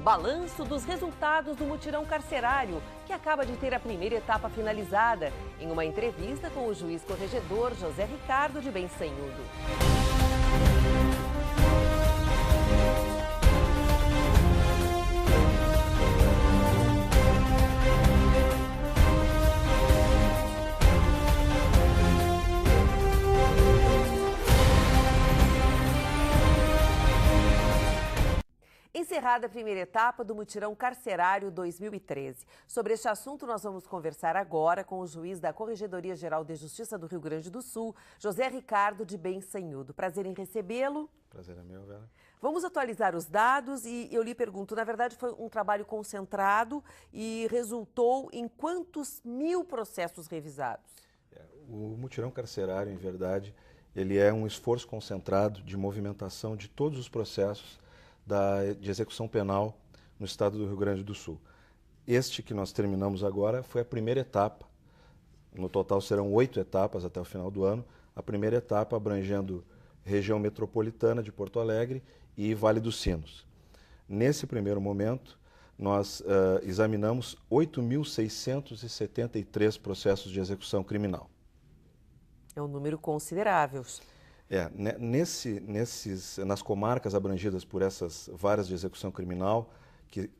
balanço dos resultados do mutirão carcerário, que acaba de ter a primeira etapa finalizada, em uma entrevista com o juiz corregedor José Ricardo de Bensanhudo. Encerrada a primeira etapa do mutirão carcerário 2013. Sobre este assunto, nós vamos conversar agora com o juiz da Corregedoria Geral de Justiça do Rio Grande do Sul, José Ricardo de Bensanhudo. Prazer em recebê-lo. Prazer é meu, Vera. Vamos atualizar os dados e eu lhe pergunto, na verdade foi um trabalho concentrado e resultou em quantos mil processos revisados? O mutirão carcerário, em verdade, ele é um esforço concentrado de movimentação de todos os processos de execução penal no estado do Rio Grande do Sul. Este que nós terminamos agora foi a primeira etapa. No total serão 8 etapas até o final do ano. A primeira etapa abrangendo região metropolitana de Porto Alegre e Vale dos Sinos. Nesse primeiro momento, nós examinamos 8.673 processos de execução criminal. É um número considerável. Nas comarcas abrangidas por essas varas de execução criminal,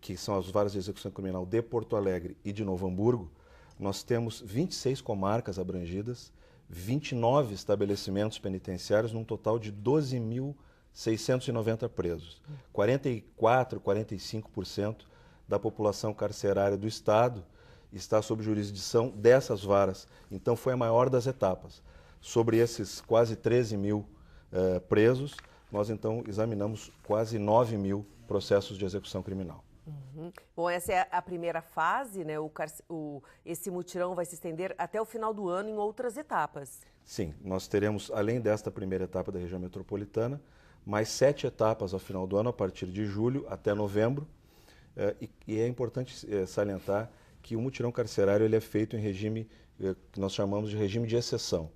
que são as varas de execução criminal de Porto Alegre e de Novo Hamburgo, nós temos 26 comarcas abrangidas, 29 estabelecimentos penitenciários, num total de 12.690 presos. 45% da população carcerária do estado está sob jurisdição dessas varas. Então foi a maior das etapas. Sobre esses quase 13 mil presos, nós então examinamos quase 9 mil processos de execução criminal. Uhum. Bom, essa é a primeira fase, né? Esse mutirão vai se estender até o final do ano em outras etapas. Sim, nós teremos, além desta primeira etapa da região metropolitana, mais 7 etapas ao final do ano, a partir de julho até novembro. E é importante salientar que o mutirão carcerário ele é feito em regime que nós chamamos de regime de exceção.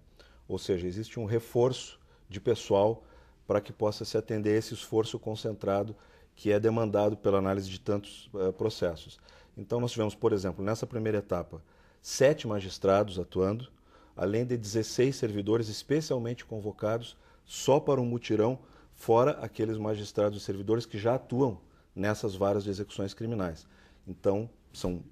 Ou seja, existe um reforço de pessoal para que possa se atender a esse esforço concentrado que é demandado pela análise de tantos processos. Então nós tivemos, por exemplo, nessa primeira etapa, 7 magistrados atuando, além de 16 servidores especialmente convocados só para um mutirão, fora aqueles magistrados e servidores que já atuam nessas varas de execuções criminais. Então, são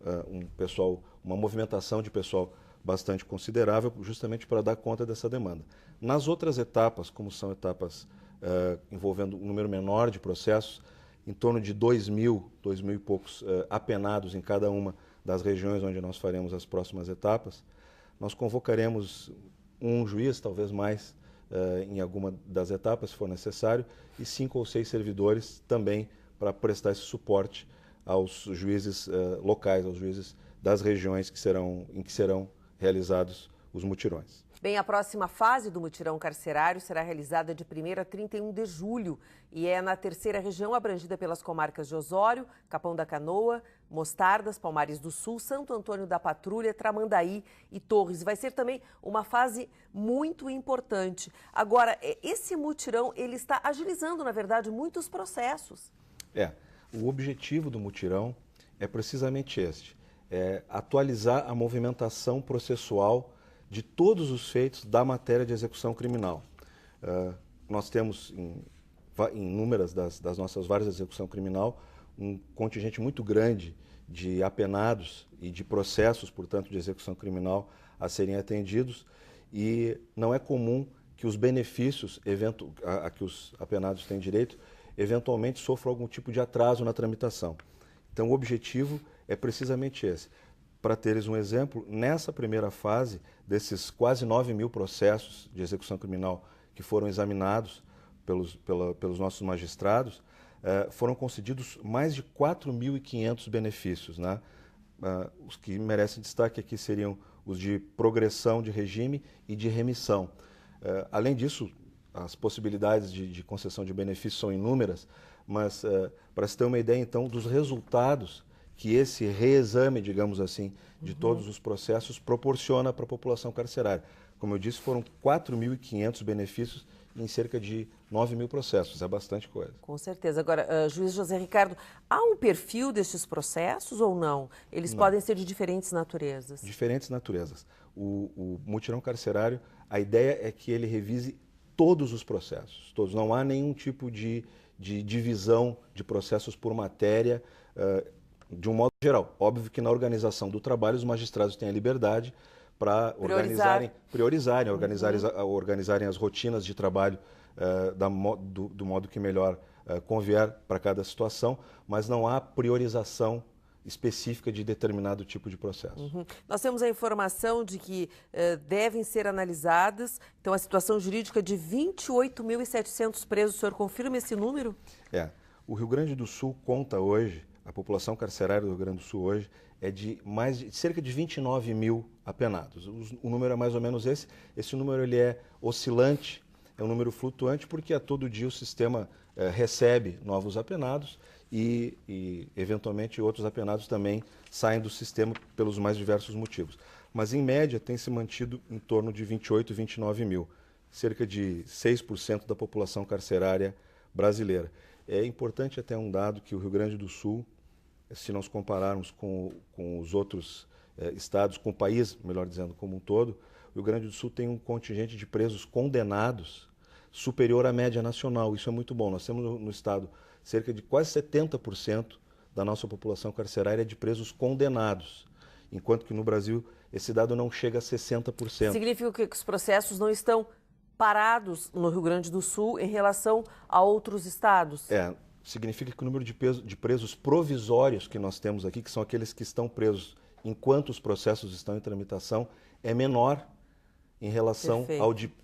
uma movimentação de pessoal bastante considerável, justamente para dar conta dessa demanda. Nas outras etapas, como são etapas envolvendo um número menor de processos, em torno de 2.000 e poucos apenados em cada uma das regiões onde nós faremos as próximas etapas, nós convocaremos um juiz, talvez mais, em alguma das etapas, se for necessário, e 5 ou 6 servidores também para prestar esse suporte aos juízes locais, aos juízes das regiões em que serão realizados os mutirões. Bem, a próxima fase do mutirão carcerário será realizada de 1º a 31 de julho e é na terceira região abrangida pelas comarcas de Osório, Capão da Canoa, Mostardas, Palmares do Sul, Santo Antônio da Patrulha, Tramandaí e Torres. Vai ser também uma fase muito importante. Agora, esse mutirão ele está agilizando, na verdade, muitos processos. O objetivo do mutirão é precisamente este. Atualizar a movimentação processual de todos os feitos da matéria de execução criminal. Nós temos, em inúmeras das nossas varas de execução criminal, um contingente muito grande de apenados e de processos, portanto, de execução criminal a serem atendidos, e não é comum que os benefícios a que os apenados têm direito eventualmente sofram algum tipo de atraso na tramitação. Então, o objetivo é precisamente esse. Para teres um exemplo, nessa primeira fase, desses quase 9 mil processos de execução criminal que foram examinados pelos nossos magistrados, foram concedidos mais de 4.500 benefícios, né? Os que merecem destaque aqui seriam os de progressão de regime e de remissão. Além disso, as possibilidades de concessão de benefícios são inúmeras, mas para se ter uma ideia, então, dos resultados que esse reexame, digamos assim, de todos os processos proporciona para a população carcerária. Como eu disse, foram 4.500 benefícios em cerca de 9 mil processos, é bastante coisa. Com certeza. Agora, juiz José Ricardo, há um perfil destes processos ou não? Eles podem ser de diferentes naturezas? Diferentes naturezas. O mutirão carcerário, a ideia é que ele revise todos os processos, todos. Não há nenhum tipo de divisão de processos por matéria, de um modo geral. Óbvio que na organização do trabalho os magistrados têm a liberdade para organizarem as rotinas de trabalho do modo que melhor convier para cada situação, mas não há priorização específica de determinado tipo de processo. Nós temos a informação de que devem ser analisadas, então, a situação jurídica de 28.700 presos. O senhor confirma esse número? O Rio Grande do Sul conta hoje, a população carcerária do Rio Grande do Sul hoje é de cerca de 29 mil apenados. O número é mais ou menos esse. Esse número ele é oscilante, é um número flutuante, porque a todo dia o sistema recebe novos apenados e, eventualmente, outros apenados também saem do sistema pelos mais diversos motivos. Mas, em média, tem se mantido em torno de 28, 29 mil, cerca de 6% da população carcerária brasileira. É importante até um dado que o Rio Grande do Sul, se nós compararmos com os outros estados, com o país, melhor dizendo, como um todo, o Rio Grande do Sul tem um contingente de presos condenados superior à média nacional. Isso é muito bom. Nós temos no estado cerca de quase 70% da nossa população carcerária de presos condenados, enquanto que no Brasil esse dado não chega a 60%. Significa que os processos não estão parados no Rio Grande do Sul em relação a outros estados? Significa que o número de presos provisórios que nós temos aqui, que são aqueles que estão presos enquanto os processos estão em tramitação, é menor em relação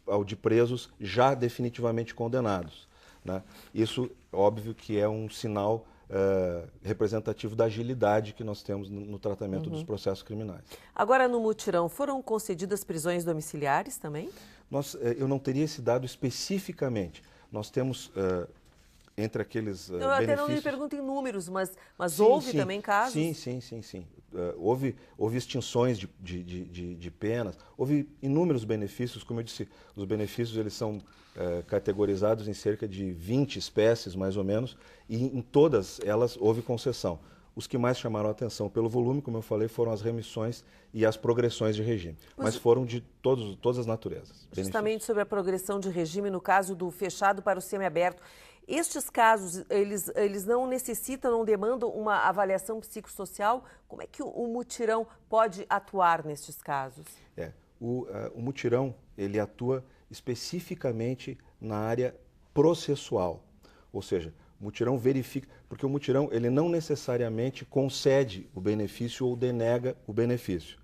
ao de presos já definitivamente condenados, né? Isso, óbvio, que é um sinal representativo da agilidade que nós temos no tratamento dos processos criminais. Agora, no mutirão, foram concedidas prisões domiciliares também? Eu não teria esse dado especificamente. Nós temos, entre aqueles eu benefícios... até não lhe pergunto em números, mas houve também casos? Sim. Houve extinções de penas, houve inúmeros benefícios. Como eu disse, os benefícios eles são categorizados em cerca de 20 espécies, mais ou menos, e em todas elas houve concessão. Os que mais chamaram a atenção pelo volume, como eu falei, foram as remissões e as progressões de regime, mas foram de todas as naturezas. Justamente sobre a progressão de regime, no caso do fechado para o semiaberto, estes casos, eles não necessitam, não demandam uma avaliação psicossocial? Como é que o mutirão pode atuar nestes casos? O mutirão, ele atua especificamente na área processual, ou seja, o mutirão verifica, porque o mutirão ele não necessariamente concede o benefício ou denega o benefício.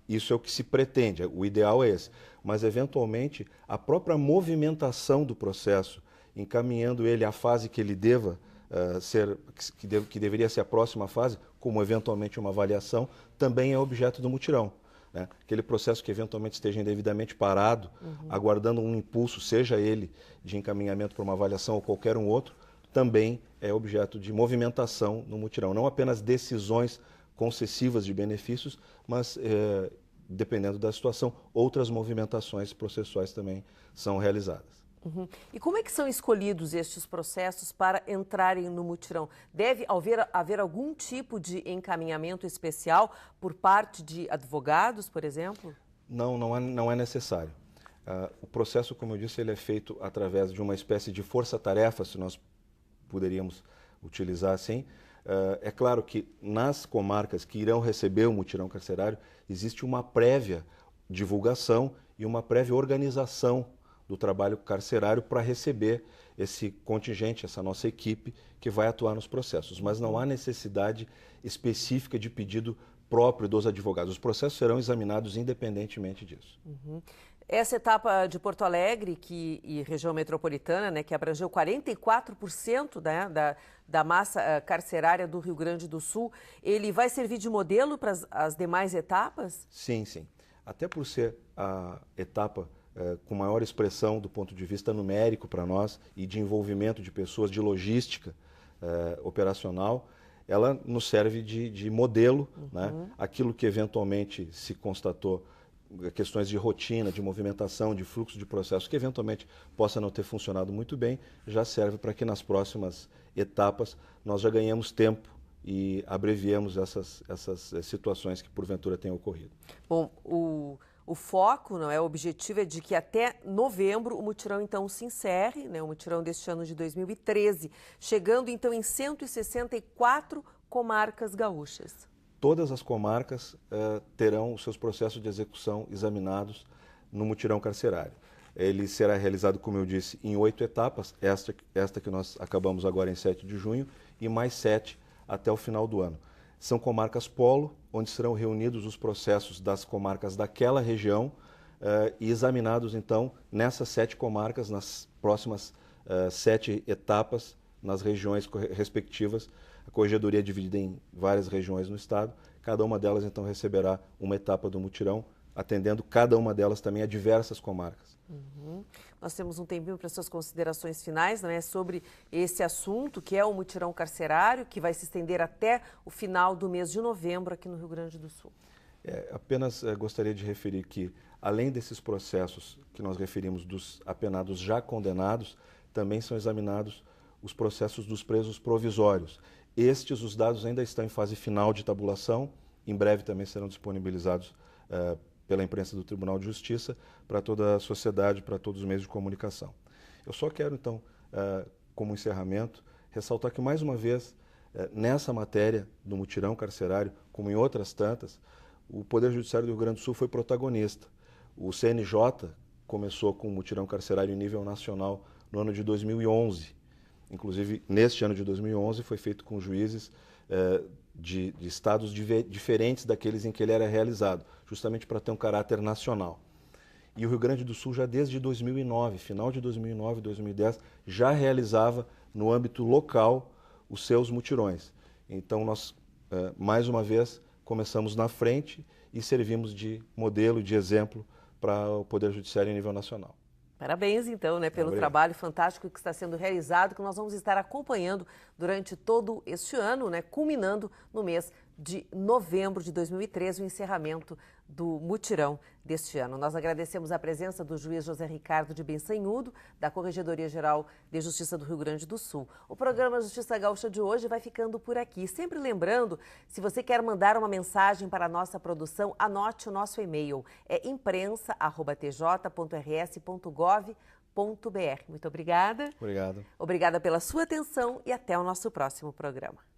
Isso é o que se pretende, o ideal é esse. Mas, eventualmente, a própria movimentação do processo, encaminhando ele à fase que ele deva ser, que deveria ser a próxima fase, como eventualmente uma avaliação, também é objeto do mutirão, né? Aquele processo que eventualmente esteja indevidamente parado, aguardando um impulso, seja ele de encaminhamento para uma avaliação ou qualquer um outro, também é objeto de movimentação no mutirão. Não apenas decisões concessivas de benefícios, mas, dependendo da situação, outras movimentações processuais também são realizadas. E como é que são escolhidos estes processos para entrarem no mutirão? Deve haver algum tipo de encaminhamento especial por parte de advogados, por exemplo? Não é necessário. O processo, como eu disse, ele é feito através de uma espécie de força-tarefa, se nós poderíamos utilizar assim. É claro que nas comarcas que irão receber o mutirão carcerário, existe uma prévia divulgação e uma prévia organização do trabalho carcerário para receber esse contingente, essa nossa equipe que vai atuar nos processos. Mas não há necessidade específica de pedido próprio dos advogados. Os processos serão examinados independentemente disso. Essa etapa de Porto Alegre e região metropolitana, né, que abrangeu 44% da massa carcerária do Rio Grande do Sul, ele vai servir de modelo para as demais etapas? Sim. Até por ser a etapa com maior expressão do ponto de vista numérico para nós e de envolvimento de pessoas, de logística operacional, ela nos serve de modelo, né? Aquilo que eventualmente se constatou questões de rotina, de movimentação, de fluxo de processo, que eventualmente possa não ter funcionado muito bem, já serve para que nas próximas etapas nós já ganhemos tempo e abreviemos essas situações que porventura tenham ocorrido. Bom, o foco, não é, o objetivo é de que até novembro o mutirão então se encerre, né, o mutirão deste ano de 2013, chegando então em 164 comarcas gaúchas. Todas as comarcas terão os seus processos de execução examinados no mutirão carcerário. Ele será realizado, como eu disse, em 8 etapas, esta que nós acabamos agora em 7 de junho, e mais 7 até o final do ano. São comarcas polo, onde serão reunidos os processos das comarcas daquela região e examinados, então, nessas 7 comarcas, nas próximas 7 etapas, nas regiões respectivas. A Corregedoria é dividida em várias regiões no estado. Cada uma delas, então, receberá uma etapa do mutirão, atendendo cada uma delas também a diversas comarcas. Uhum. Nós temos um tempinho para suas considerações finais, não é, sobre esse assunto, que é o mutirão carcerário, que vai se estender até o final do mês de novembro aqui no Rio Grande do Sul. Apenas gostaria de referir que, além desses processos que nós referimos dos apenados já condenados, também são examinados os processos dos presos provisórios. Os dados ainda estão em fase final de tabulação, em breve também serão disponibilizados pela imprensa do Tribunal de Justiça para toda a sociedade, para todos os meios de comunicação. Eu só quero, então, como encerramento, ressaltar que, mais uma vez, nessa matéria do mutirão carcerário, como em outras tantas, o Poder Judiciário do Rio Grande do Sul foi protagonista. O CNJ começou com o mutirão carcerário em nível nacional no ano de 2011. Inclusive, neste ano de 2011, foi feito com juízes de estados diferentes daqueles em que ele era realizado, justamente para ter um caráter nacional. E o Rio Grande do Sul, já desde 2009, final de 2009, 2010, já realizava no âmbito local os seus mutirões. Então, nós, mais uma vez, começamos na frente e servimos de modelo, de exemplo para o Poder Judiciário em nível nacional. Parabéns, então, né, pelo trabalho fantástico que está sendo realizado, que nós vamos estar acompanhando durante todo este ano, né, culminando no mês de novembro de 2013, o encerramento do mutirão deste ano. Nós agradecemos a presença do juiz José Ricardo de Bensanhudo, da Corregedoria Geral de Justiça do Rio Grande do Sul. O programa Justiça Gaúcha de hoje vai ficando por aqui. Sempre lembrando, se você quer mandar uma mensagem para a nossa produção, anote o nosso e-mail. É imprensa@tj.rs.gov.br. Muito obrigada. Obrigado. Obrigada pela sua atenção e até o nosso próximo programa.